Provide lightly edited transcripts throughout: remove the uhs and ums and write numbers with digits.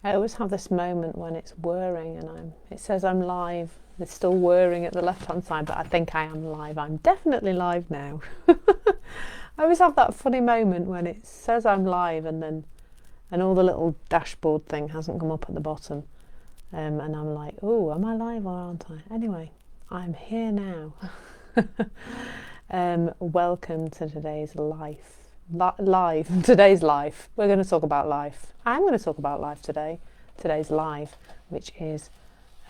I always have this moment when it's whirring and it says I'm live. It's still whirring at the left-hand side, but I think I am live. I'm definitely live now. I always have that funny moment when it says I'm live and all the little dashboard thing hasn't come up at the bottom. And I'm like, oh, am I live or aren't I? Anyway, I'm here now. Welcome to today's today's life. We're going to talk about life. I'm going to talk about life today. Today's live, which is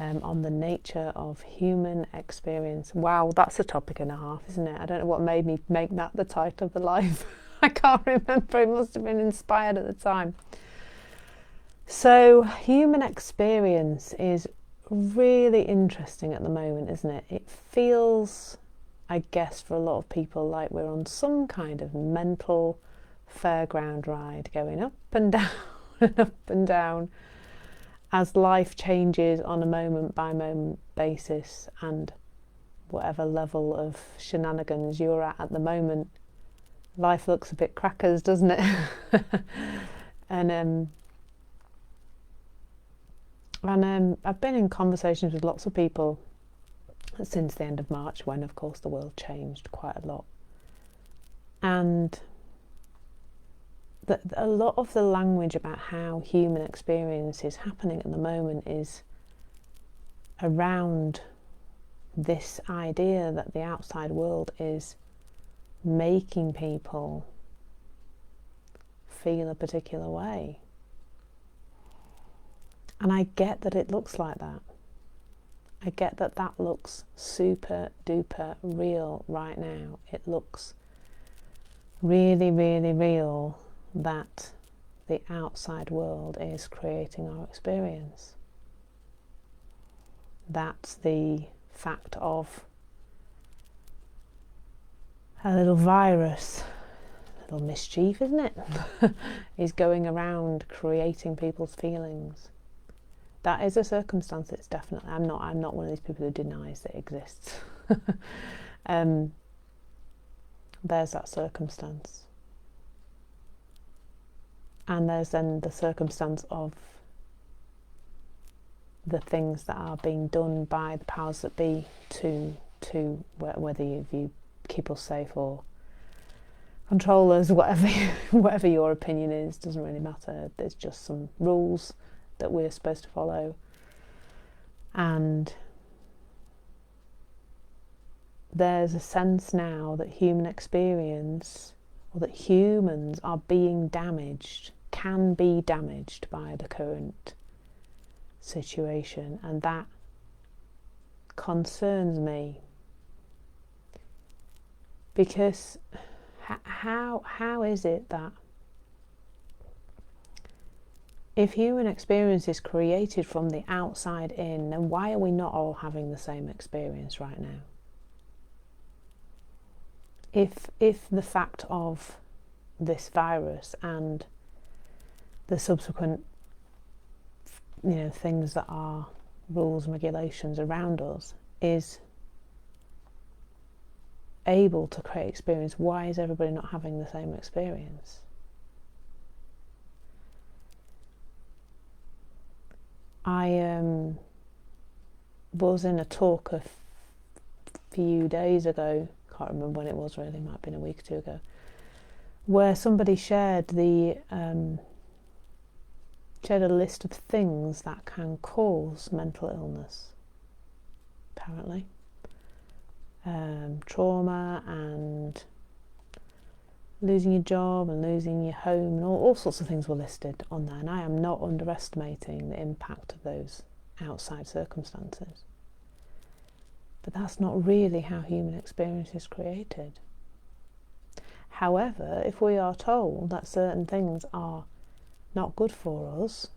on the nature of human experience. Wow, that's a topic and a half, isn't it? I don't know what made me make that the title of the live. I can't remember. It must have been inspired at the time. So, human experience is really interesting at the moment, isn't it? It feels, I guess, for a lot of people like we're on some kind of mental fairground ride, going up and down and up and down as life changes on a moment by moment basis, and whatever level of shenanigans you're at the moment, life looks a bit crackers, doesn't it? And I've been in conversations with lots of people since the end of March, when of course the world changed quite a lot, and a lot of the language about how human experience is happening at the moment is around this idea that the outside world is making people feel a particular way. And I get that it looks like that. I get that that looks super duper real right now. It looks really, really real that the outside world is creating our experience. That's the fact of a little virus, a little mischief, isn't it? is going around creating people's feelings. That is a circumstance. It's definitely. I'm not one of these people who denies that it exists. There's that circumstance. And there's then the circumstance of the things that are being done by the powers that be to whether you keep us safe or control us, whatever your opinion is, doesn't really matter. There's just some rules that we're supposed to follow, and there's a sense now that human experience, or that humans are being damaged, can be damaged by the current situation, and that concerns me, because how is it that if human experience is created from the outside in, then why are we not all having the same experience right now? If the fact of this virus and the subsequent, things that are rules and regulations around us is able to create experience, why is everybody not having the same experience? I was in a talk a few days ago, can't remember when it was really, might have been a week or two ago, where somebody shared a list of things that can cause mental illness, apparently. Trauma and losing your job and losing your home and all sorts of things were listed on there, and I am not underestimating the impact of those outside circumstances. But that's not really how human experience is created. However, if we are told that certain things are not good for us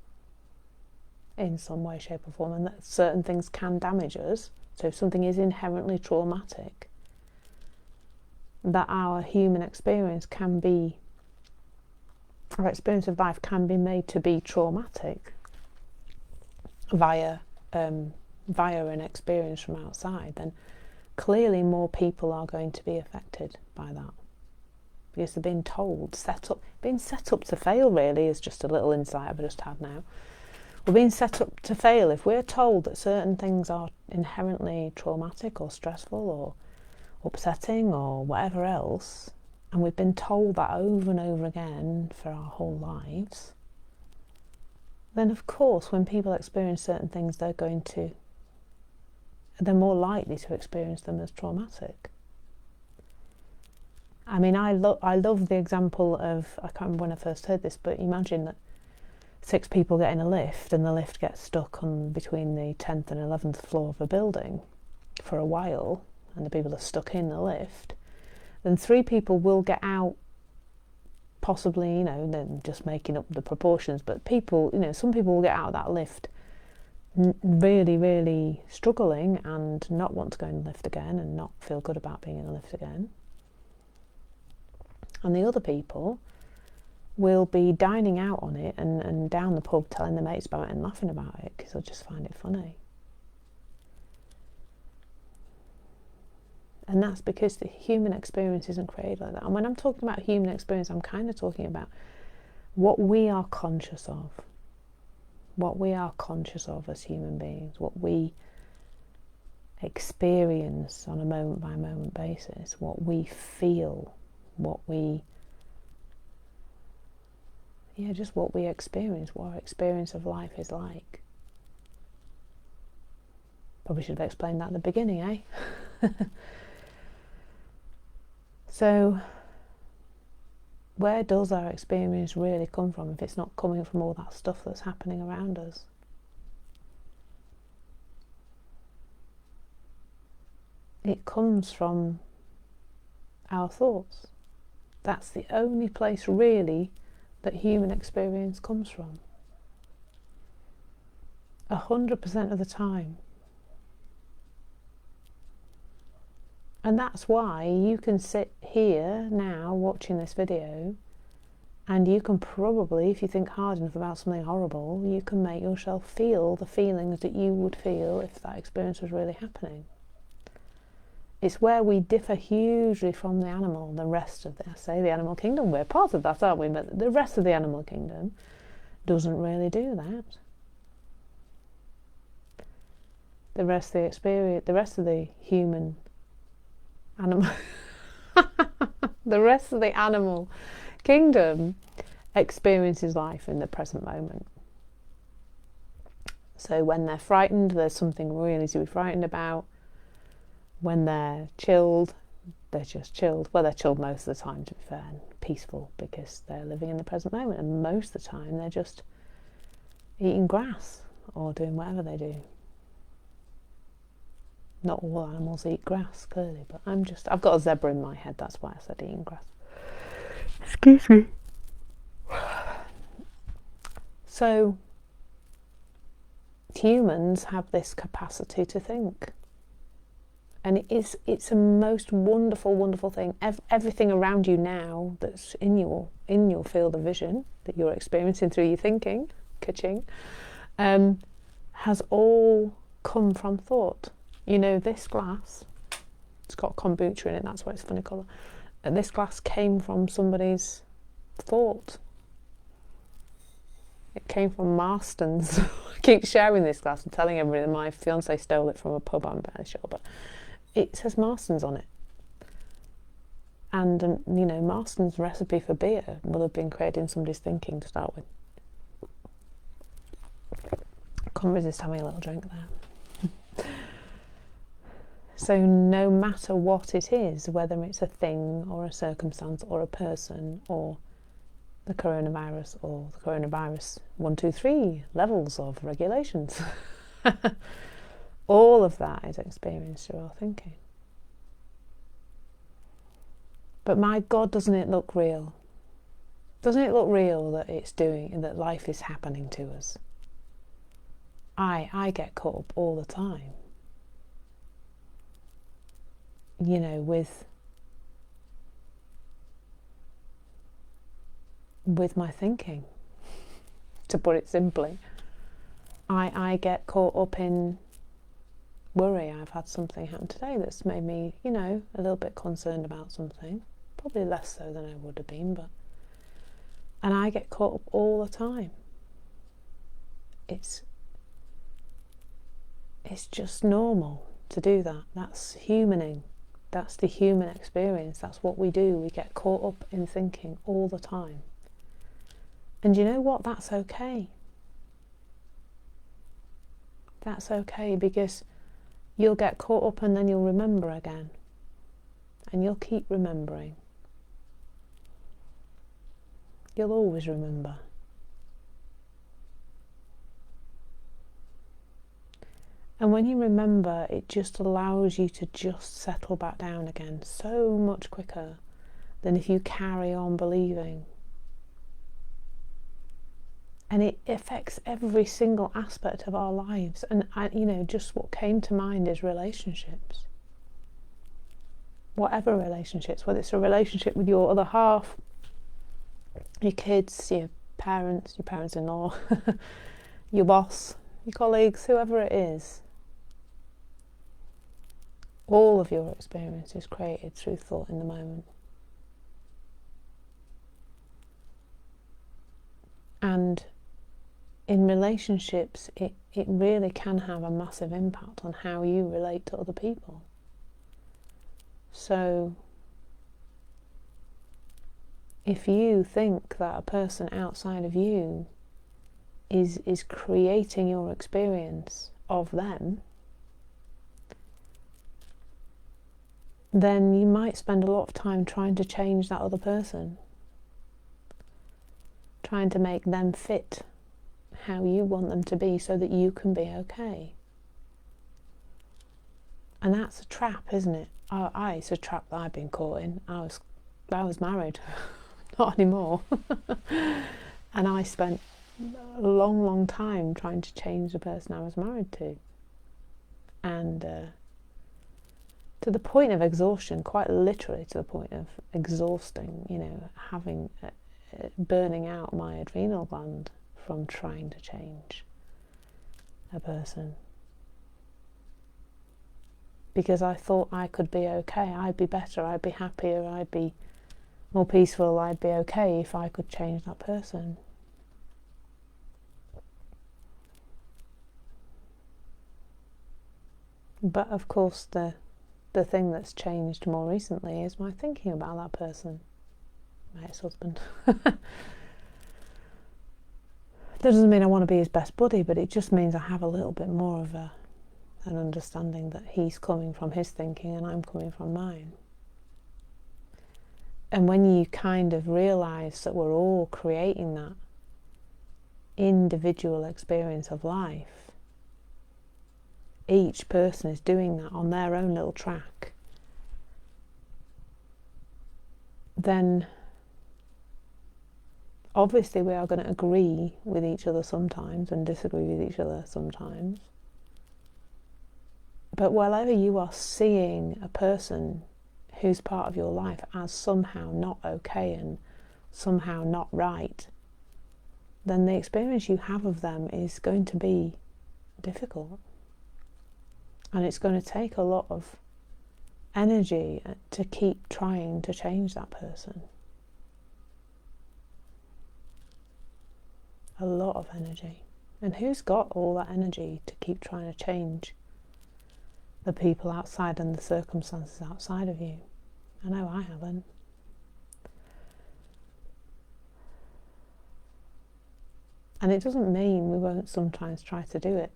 in some way, shape or form, and that certain things can damage us, so if something is inherently traumatic, that our human experience can be, our experience of life can be made to be traumatic via an experience from outside, then clearly more people are going to be affected by that, because they're being told, being set up to fail really, is just a little insight I've just had now. We're being set up to fail. If we're told that certain things are inherently traumatic or stressful or upsetting or whatever else, and we've been told that over and over again for our whole lives, then of course when people experience certain things, they're more likely to experience them as traumatic. I mean, I love the example of, I can't remember when I first heard this, but imagine that 6 people get in a lift and the lift gets stuck on between the 10th and 11th floor of a building for a while, and the people are stuck in the lift. Then 3 people will get out, possibly, then just making up the proportions, but people, some people will get out of that lift really, really struggling and not want to go in the lift again and not feel good about being in the lift again. And the other people will be dining out on it and down the pub telling their mates about it and laughing about it because they'll just find it funny. And that's because the human experience isn't created like that. And when I'm talking about human experience, I'm kind of talking about what we are conscious of. What we are conscious of as human beings. What we experience on a moment by moment basis. What we feel. Just what we experience. What our experience of life is like. Probably should have explained that at the beginning, eh? So, where does our experience really come from if it's not coming from all that stuff that's happening around us? It comes from our thoughts. That's the only place really that human experience comes from. 100% of the time. And that's why you can sit here now watching this video, and you can probably, if you think hard enough about something horrible, you can make yourself feel the feelings that you would feel if that experience was really happening. It's where we differ hugely from the animal, the rest of the animal kingdom. We're part of that, aren't we? But the rest of the animal kingdom doesn't really do that. The rest of the human animal the rest of the animal kingdom experiences life in the present moment. So when they're frightened, there's something really to be frightened about. When they're chilled, they're just chilled. Well, they're chilled most of the time, to be fair, and peaceful, because they're living in the present moment, and most of the time they're just eating grass or doing whatever they do. Not all animals eat grass, clearly, but I've got a zebra in my head, that's why I said eating grass. Excuse me. So, humans have this capacity to think. And it's a most wonderful, wonderful thing. Everything around you now that's in your field of vision, that you're experiencing through your thinking, ka-ching, has all come from thought. This glass, it's got kombucha in it, that's why it's a funny colour. And this glass came from somebody's thought. It came from Marston's. I keep sharing this glass and telling everybody that my fiance stole it from a pub, I'm fairly sure, but it says Marston's on it. And, Marston's recipe for beer will have been created in somebody's thinking to start with. Can't resist having a little drink there. So no matter what it is, whether it's a thing or a circumstance or a person or the coronavirus or the coronavirus 1, 2, 3 levels of regulations, all of that is experienced through our thinking. But my God, doesn't it look real? Doesn't it look real that that life is happening to us? I get caught up all the time. With my thinking, to put it simply. I get caught up in worry. I've had something happen today that's made me, a little bit concerned about something. Probably less so than I would have been, and I get caught up all the time. it's just normal to do that. That's humaning. That's the human experience. That's what we do. We get caught up in thinking all the time. And you know what? That's okay. That's okay, because you'll get caught up and then you'll remember again. And you'll keep remembering. You'll always remember. And when you remember, it just allows you to just settle back down again so much quicker than if you carry on believing. And it affects every single aspect of our lives. And just what came to mind is relationships. Whatever relationships, whether it's a relationship with your other half, your kids, your parents-in-law, your boss, your colleagues, whoever it is. All of your experience is created through thought in the moment. And in relationships, it really can have a massive impact on how you relate to other people. So, if you think that a person outside of you is creating your experience of them, then you might spend a lot of time trying to change that other person, trying to make them fit how you want them to be so that you can be okay. And that's a trap, isn't it? It's a trap that I've been caught in. I was married, not anymore. And I spent a long, long time trying to change the person I was married to. And to the point of exhaustion, quite literally to the point of exhausting, having burning out my adrenal gland from trying to change a person. Because I thought I could be okay, I'd be better, I'd be happier, I'd be more peaceful, I'd be okay if I could change that person. But of course the thing that's changed more recently is my thinking about that person, my ex-husband. That doesn't mean I want to be his best buddy, but it just means I have a little bit more of an understanding that he's coming from his thinking and I'm coming from mine. And when you kind of realise that we're all creating that individual experience of life, each person is doing that on their own little track, then obviously we are going to agree with each other sometimes and disagree with each other sometimes. But wherever you are seeing a person who's part of your life as somehow not okay and somehow not right, then the experience you have of them is going to be difficult. And it's going to take a lot of energy to keep trying to change that person. A lot of energy. And who's got all that energy to keep trying to change the people outside and the circumstances outside of you? I know I haven't. And it doesn't mean we won't sometimes try to do it,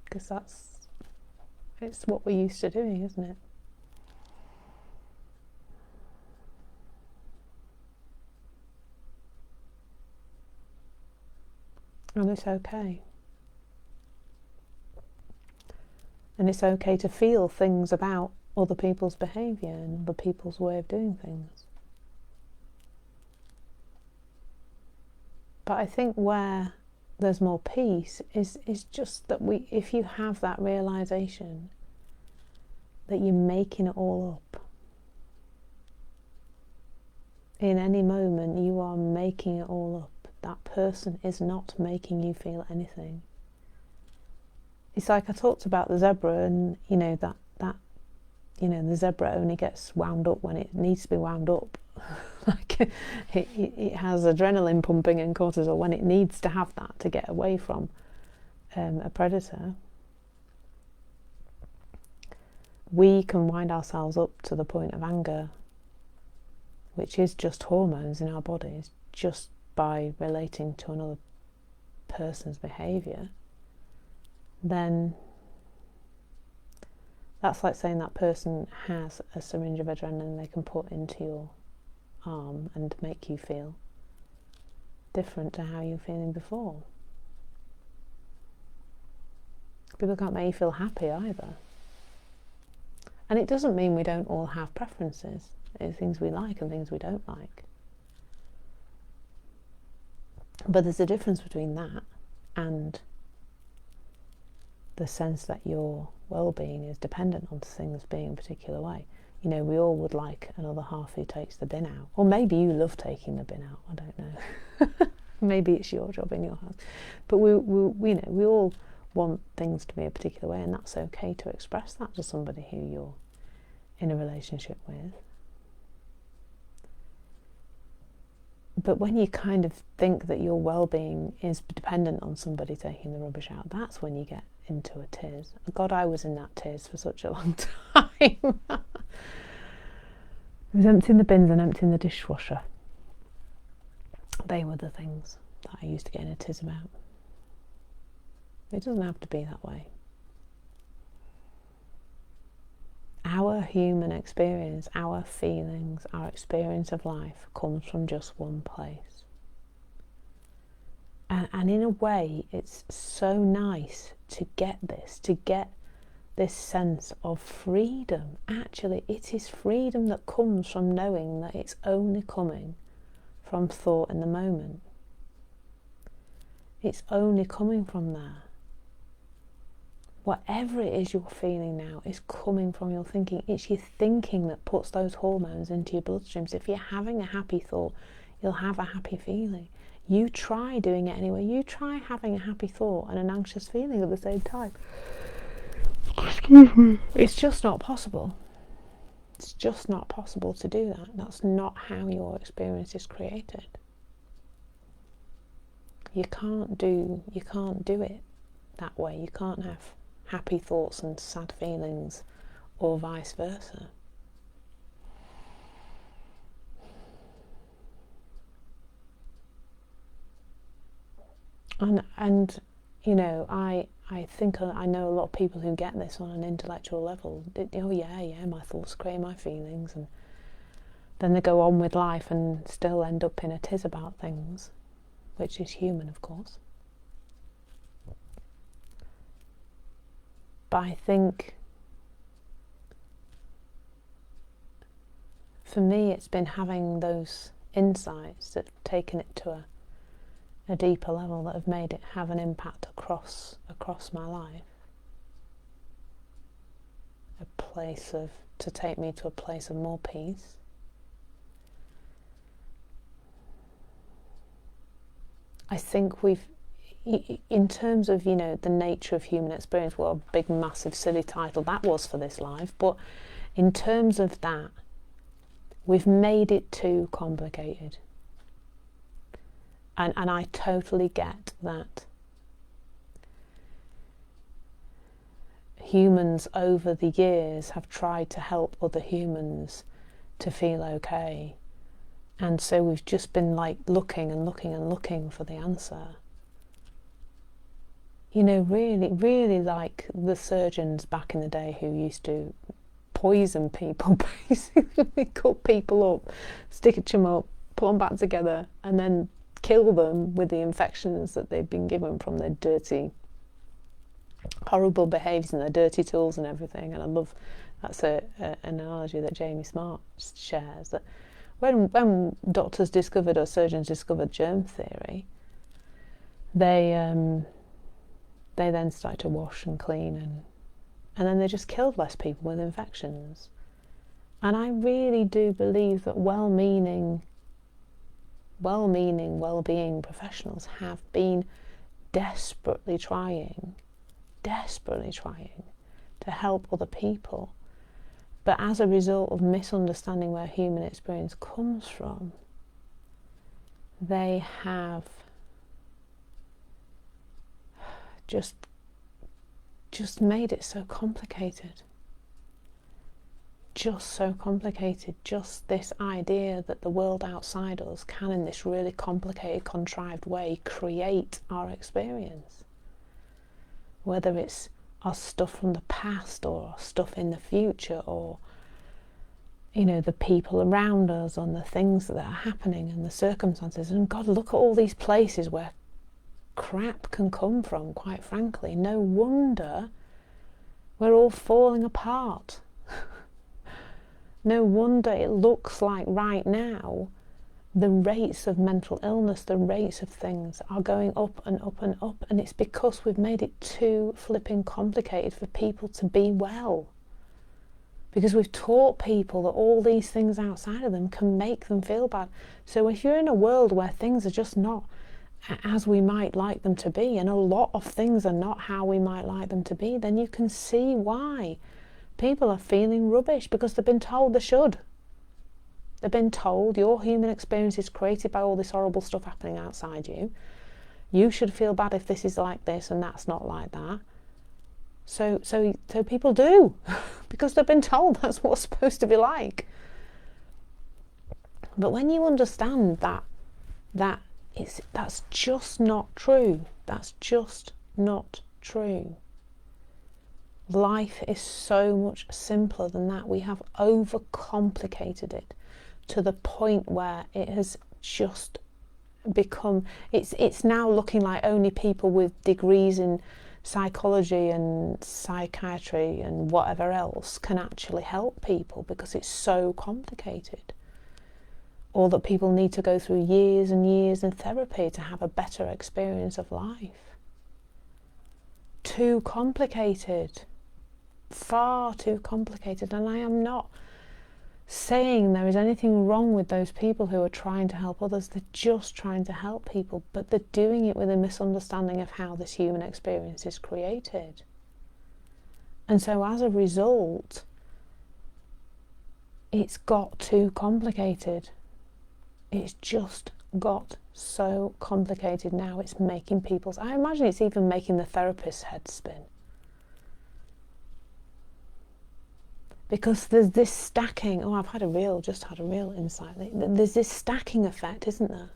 because it's what we're used to doing, isn't it? And it's okay. And it's okay to feel things about other people's behaviour and other people's way of doing things. But I think where there's more peace is just that if you have that realisation that you're making it all up. In any moment you are making it all up. That person is not making you feel anything. It's like I talked about the zebra, and that the zebra only gets wound up when it needs to be wound up. Like it has adrenaline pumping and cortisol when it needs to have that to get away from a predator, we can wind ourselves up to the point of anger, which is just hormones in our bodies, just by relating to another person's behaviour, then that's like saying that person has a syringe of adrenaline they can put into your arm and make you feel different to how you were feeling before. People can't make you feel happy either. And it doesn't mean we don't all have preferences. There's things we like and things we don't like. But there's a difference between that and the sense that your well-being is dependent on things being a particular way. You know, we all would like another half who takes the bin out. Or maybe you love taking the bin out, I don't know. Maybe it's your job in your house. But we all want things to be a particular way, and that's okay to express that to somebody who you're in a relationship with. But when you kind of think that your well-being is dependent on somebody taking the rubbish out, that's when you get into a tiz. God, I was in that tiz for such a long time. I was emptying the bins and emptying the dishwasher. They were the things that I used to get in a tiz about. It doesn't have to be that way. Our human experience, our feelings, our experience of life comes from just one place. And in a way, it's so nice to get this sense of freedom. Actually, it is freedom that comes from knowing that it's only coming from thought in the moment. It's only coming from there. Whatever it is you're feeling now is coming from your thinking. It's your thinking that puts those hormones into your bloodstream. So if you're having a happy thought, you'll have a happy feeling. You try doing it anyway. You try having a happy thought and an anxious feeling at the same time. Excuse me. It's just not possible. It's just not possible to do that. That's not how your experience is created. You can't do it that way. You can't have happy thoughts and sad feelings, or vice versa. And you know, I think I know a lot of people who get this on an intellectual level. Oh yeah, my thoughts create my feelings, and then they go on with life and still end up in a tiz about things, which is human, of course. But I think for me it's been having those insights that have taken it to a deeper level, that have made it have an impact across my life. To take me to a place of more peace. I think in terms of, you know, the nature of human experience, what a big, massive, silly title that was for this live, but in terms of that, we've made it too complicated. And I totally get that humans over the years have tried to help other humans to feel okay. And so we've just been like looking for the answer. You know, really like the surgeons back in the day who used to poison people, basically cut people up, stitch them up, put them back together, and then kill them with the infections that they've been given from their dirty, horrible behaviours and their dirty tools and everything. And I love, that's an analogy that Jamie Smart shares, that when doctors discovered, or surgeons discovered, germ theory, they then started to wash and clean, and then they just killed less people with infections. And I really do believe that well-meaning, well-being professionals have been desperately trying to help other people. But as a result of misunderstanding where human experience comes from, they have just made it so complicated. Just so complicated. Just this idea that the world outside us can, in this really complicated, contrived way, create our experience. Whether it's our stuff from the past or our stuff in the future, or the people around us and the things that are happening and the circumstances. And God, look at all these places where crap can come from, quite frankly. No wonder we're all falling apart. No wonder it looks like right now the rates of mental illness, the rates of things are going up and up and up, and it's because we've made it too flipping complicated for people to be well. Because we've taught people that all these things outside of them can make them feel bad. So if you're in a world where things are just not as we might like them to be, and a lot of things are not how we might like them to be, then you can see why people are feeling rubbish, because they've been told they should. They've been told your human experience is created by all this horrible stuff happening outside you. You should feel bad if this is like this and that's not like that. So people do, because they've been told that's what it's supposed to be like. But when you understand that's just not true. That's just not true. Life is so much simpler than that. We have overcomplicated it to the point where it has just become, it's now looking like only people with degrees in psychology and psychiatry and whatever else can actually help people, because it's so complicated. Or that people need to go through years and years in therapy to have a better experience of life. Too complicated. Far too complicated. And I am not saying there is anything wrong with those people who are trying to help others. They're just trying to help people, but they're doing it with a misunderstanding of how this human experience is created. And so as a result, it's got too complicated. It's just got so complicated now. It's making people's, I imagine it's even making the therapist's head spin. Because there's this stacking, I've just had a real insight. There's this stacking effect, isn't there?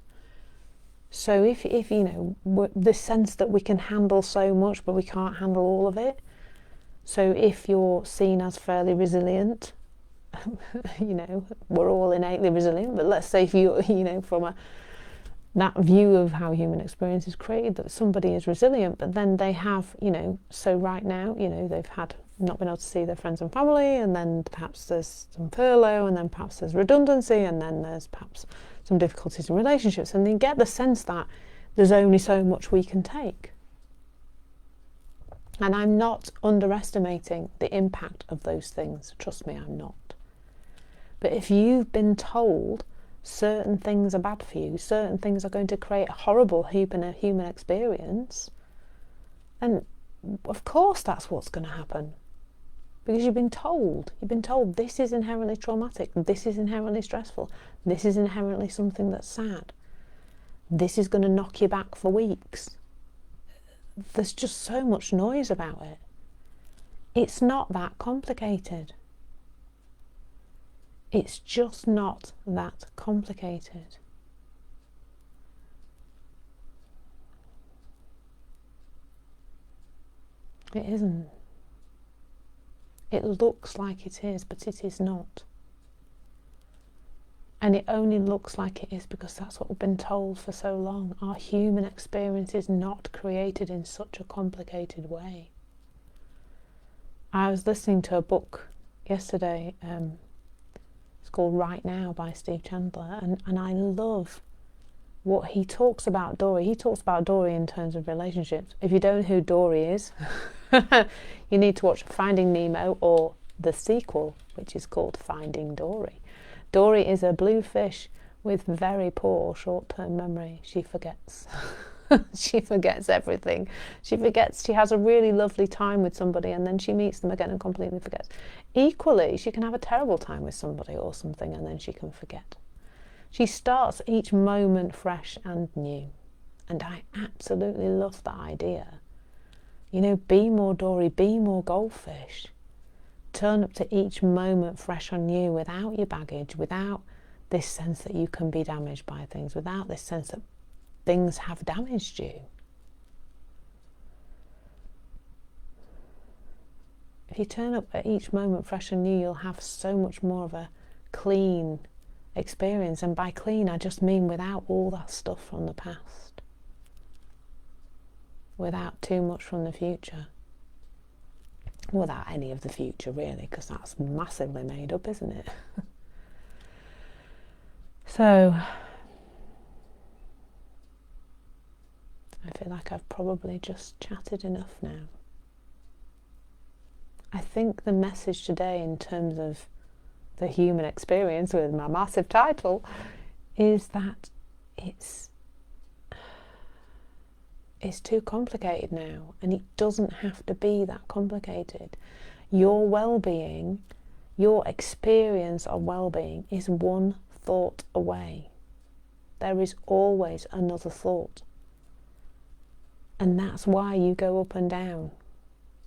So if the sense that we can handle so much, but we can't handle all of it. So if you're seen as fairly resilient, we're all innately resilient, but let's say if you, from that view of how human experience is created, that somebody is resilient, but then they have, so right now, they've had not been able to see their friends and family, and then perhaps there's some furlough, and then perhaps there's redundancy, and then there's perhaps some difficulties in relationships, and you get the sense that there's only so much we can take. And I'm not underestimating the impact of those things, trust me, I'm not. But if you've been told certain things are bad for you, certain things are going to create a horrible human experience, then of course that's what's going to happen. Because you've been told this is inherently traumatic, this is inherently stressful, this is inherently something that's sad, this is going to knock you back for weeks. There's just so much noise about it. It's not that complicated. It's just not that complicated. It isn't. It looks like it is, but it is not. And it only looks like it is because that's what we've been told for so long. Our human experience is not created in such a complicated way. I was listening to a book yesterday, it's called Right Now by Steve Chandler, and I love what he talks about Dory. He talks about Dory in terms of relationships. If you don't know who Dory is, you need to watch Finding Nemo or the sequel, which is called Finding Dory. Dory is a blue fish with very poor short-term memory. She forgets. She forgets everything. She has a really lovely time with somebody, and then she meets them again and completely forgets. Equally, she can have a terrible time with somebody or something, and then she can forget. She starts each moment fresh and new. And I absolutely love that idea. You know, be more Dory, be more goldfish. Turn up to each moment fresh on you, without your baggage, without this sense that you can be damaged by things, without this sense that things have damaged you. If you turn up at each moment fresh and new, you'll have so much more of a clean experience. And by clean, I just mean without all that stuff from the past, without too much from the future, without any of the future really, because that's massively made up, isn't it? So I feel like I've probably just chatted enough now. I think the message today, in terms of the human experience with my massive title, is that it's too complicated now, and it doesn't have to be that complicated. Your well-being, your experience of well-being is one thought away. There is always another thought. And that's why you go up and down.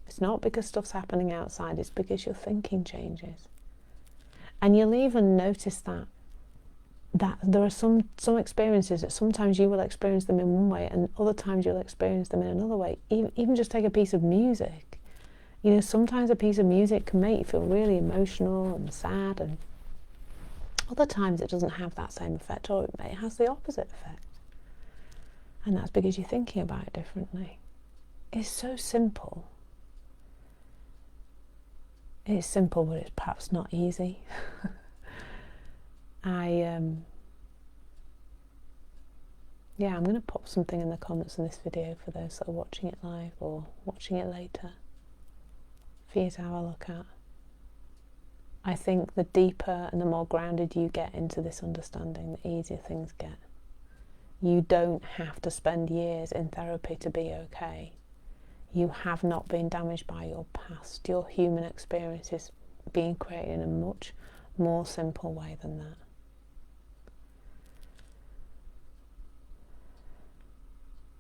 It's not because stuff's happening outside, it's because your thinking changes. And you'll even notice that there are some experiences that sometimes you will experience them in one way and other times you'll experience them in another way. Even just take a piece of music. You know, sometimes a piece of music can make you feel really emotional and sad, and other times it doesn't have that same effect, or it has the opposite effect. And that's because you're thinking about it differently. It's so simple. It's simple, but it's perhaps not easy. I'm going to pop something in the comments in this video for those that are watching it live or watching it later, for you to have a look at. I think the deeper and the more grounded you get into this understanding, the easier things get. You don't have to spend years in therapy to be okay. You have not been damaged by your past. Your human experience is being created in a much more simple way than that.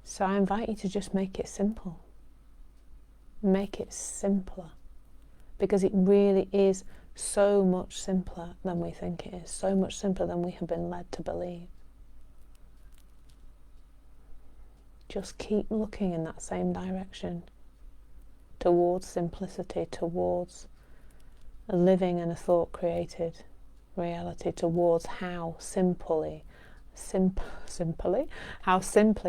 So I invite you to just make it simple. Make it simpler. Because it really is so much simpler than we think it is. So much simpler than we have been led to believe. Just keep looking in that same direction, towards simplicity, towards a living and a thought created reality, towards how simply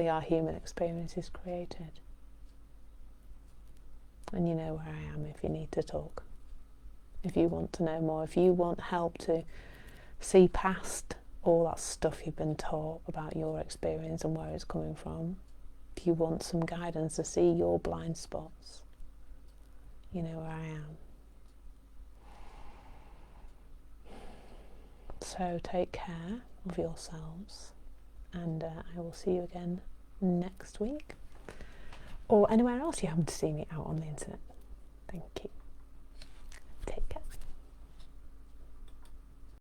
our human experience is created. And you know where I am if you need to talk, if you want to know more, if you want help to see past all that stuff you've been taught about your experience and where it's coming from. If you want some guidance to see your blind spots, you know where I am. So take care of yourselves, and I will see you again next week, or anywhere else you happen to see me out on the internet. Thank you.